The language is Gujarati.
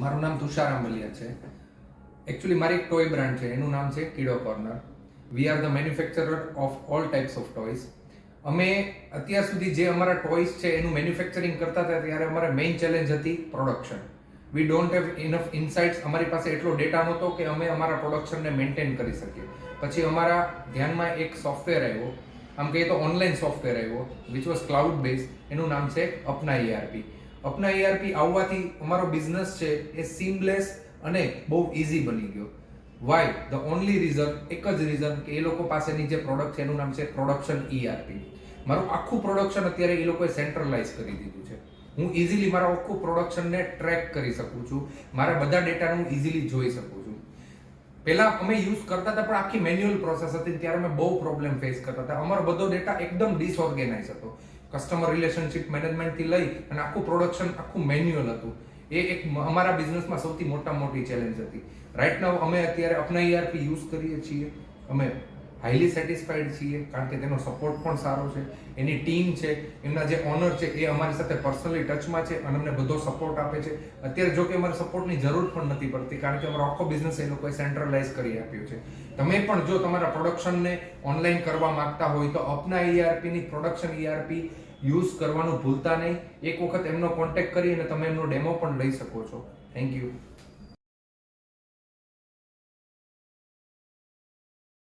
મારું નામ તુષાર આંબલિયા છે. એકચ્યુઅલી મારી એક ટોય બ્રાન્ડ છે, એનું નામ છે Kiddo Corner. We are the manufacturer of all types of toys. અમે અત્યાર સુધી જે અમારા ટોયઝ છે એનું મેન્યુફેક્ચરિંગ કરતા હતા ત્યારે અમારા મેઇન ચેલેન્જ હતી production. We don't have enough insights. અમારી પાસે એટલો ડેટા નહોતો કે અમે અમારા પ્રોડક્શનને મેન્ટેન કરી શકીએ. પછી અમારા ધ્યાનમાં એક સોફ્ટવેર આવ્યો, આમ કહીએ તો ઓનલાઈન સોફ્ટવેર આવ્યો, વિચ વોઝ ક્લાઉડ બેઝ. એનું નામ છે અપના ERP. અપના ERP આવવાથી અમારો બિઝનેસ છે એ સીમલેસ અને બહુ ઇઝી બની ગયો. વાય? ધ ઓનલી રીઝન, એક જ રીઝન કે એ લોકો પાસેની જે પ્રોડક્ટ છે એનું નામ છે પ્રોડક્શન ERP. મારું આખું પ્રોડક્શન અત્યારે એ લોકોએ સેન્ટ્રલાઇઝ કરી દીધું છે. હું ઇઝીલી મારા આખું પ્રોડક્શનને ટ્રેક કરી શકું છું, મારા બધા ડેટાને હું ઇઝીલી જોઈ શકું છું. પહેલા અમે યુઝ કરતા હતા પણ આખી મેન્યુઅલ પ્રોસેસ હતી, ત્યારે અમે બહુ પ્રોબ્લેમ ફેસ કરતા હતા. અમારો બધો ડેટા એકદમ ડિસઓર્ગેનાઇઝ હતો. કસ્ટમર રિલેશનશિપ મેનેજમેન્ટથી લઈ અને આખું પ્રોડક્શન આખું મેન્યુઅલ હતું. એ એક અમારા બિઝનેસમાં સૌથી મોટી ચેલેન્જ હતી. રાઈટ નાઉ અમે અત્યારે અપના ERP યુઝ કરીએ છીએ. અમે હાઈલી સેટિસ્ફાઈડ છીએ, કારણ કે તેનો સપોર્ટ પણ સારો છે. એની ટીમ છે, એમના જે ઓનર છે એ અમારી સાથે પર્સનલી ટચમાં છે અને અમને બધો સપોર્ટ આપે છે. અત્યારે જો કે અમારે સપોર્ટની જરૂર પણ નથી પડતી, કારણ કે અમારો આખો બિઝનેસ એ લોકોએ સેન્ટ્રલાઇઝ કરી આપ્યો છે. તમે પણ જો તમારા પ્રોડક્શનને ઓનલાઈન કરવા માંગતા હોય તો અપના ERPની પ્રોડક્શન ERP યુઝ કરવાનું ભૂલતા નહીં. એક વખત એમનો કોન્ટેક્ટ કરી અને તમે એમનો ડેમો પણ લઈ શકો છો. Thank you.